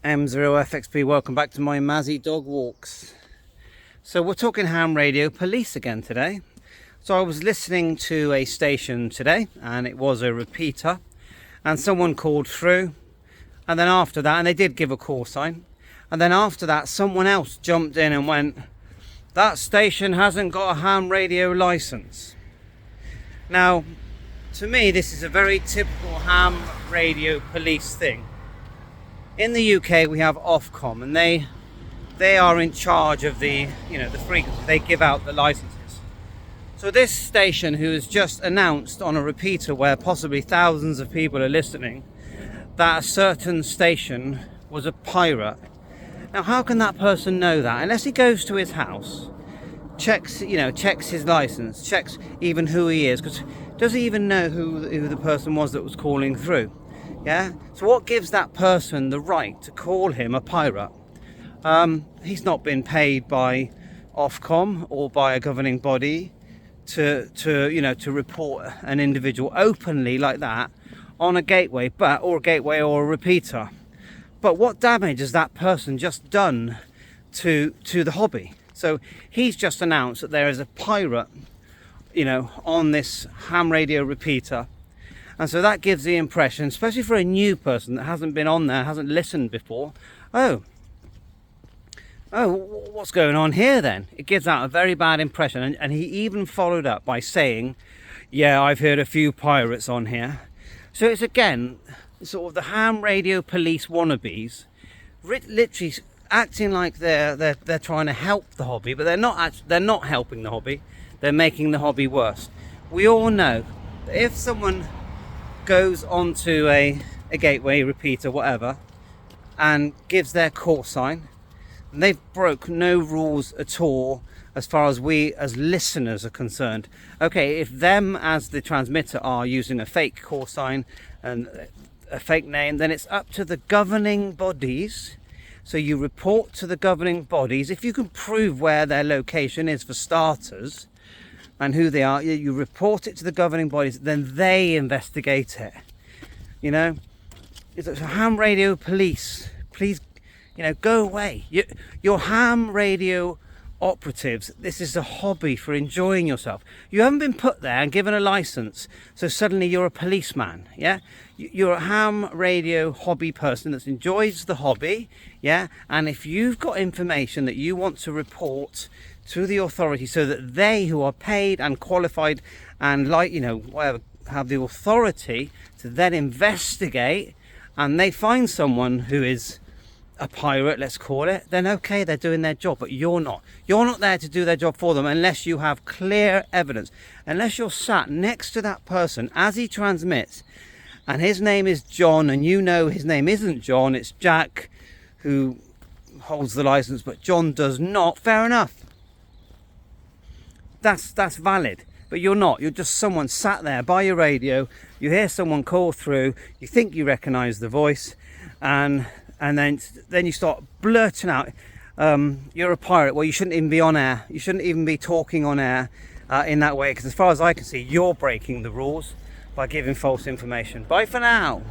M0FXP, welcome back to my Mazzy dog walks. So we're talking ham radio police again today. So I was listening to a station today and it was a repeater and someone called through, and then after that, and they did give a call sign, and then after that someone else jumped in and went, that station hasn't got a ham radio license. Now to me this is a very typical ham radio police thing. In the UK we have Ofcom, and they are in charge of the frequency. They give out the licenses. So this station, who has just announced on a repeater where possibly thousands of people are listening, that a certain station was a pirate. Now how can that person know that unless he goes to his house, checks his license, checks even who he is? Because does he even know who the person was that was calling through? Yeah, so what gives that person the right to call him a pirate? He's not been paid by Ofcom or by a governing body to report an individual openly like that on a gateway, or a repeater. But what damage has that person just done to the hobby? So he's just announced that there is a pirate, on this ham radio repeater. And so that gives the impression, especially for a new person that hasn't been on there, hasn't listened before, oh, what's going on here then? It gives out a very bad impression. And he even followed up by saying, yeah, I've heard a few pirates on here. So it's again, sort of the ham radio police wannabes, literally acting like they're trying to help the hobby, but they're not helping the hobby. They're making the hobby worse. We all know that if someone goes onto a gateway, repeater, whatever, and gives their call sign, and they've broke no rules at all as far as we as listeners are concerned. Okay, if them as the transmitter are using a fake call sign and a fake name, then it's up to the governing bodies. So you report to the governing bodies if you can prove where their location is, for starters, and who they are. You report it to the governing bodies, then they investigate it. It's a ham radio police, please, go away. You're ham radio operatives. This is a hobby for enjoying yourself. You haven't been put there and given a license, so suddenly you're a policeman. Yeah, you're a ham radio hobby person that enjoys the hobby. Yeah, and if you've got information that you want to report to the authority, so that they, who are paid and qualified and whatever, have the authority to then investigate, and they find someone who is a pirate, let's call it, then okay, they're doing their job. But you're not there to do their job for them unless you have clear evidence, unless you're sat next to that person as he transmits and his name is John, and his name isn't John, it's Jack who holds the license, but John does not. Fair enough, that's valid. But you're not. You're just someone sat there by your radio. You hear someone call through. You think you recognise the voice, and then you start blurting out, "You're a pirate." Well, you shouldn't even be on air. You shouldn't even be talking on air in that way, because as far as I can see, you're breaking the rules by giving false information. Bye for now.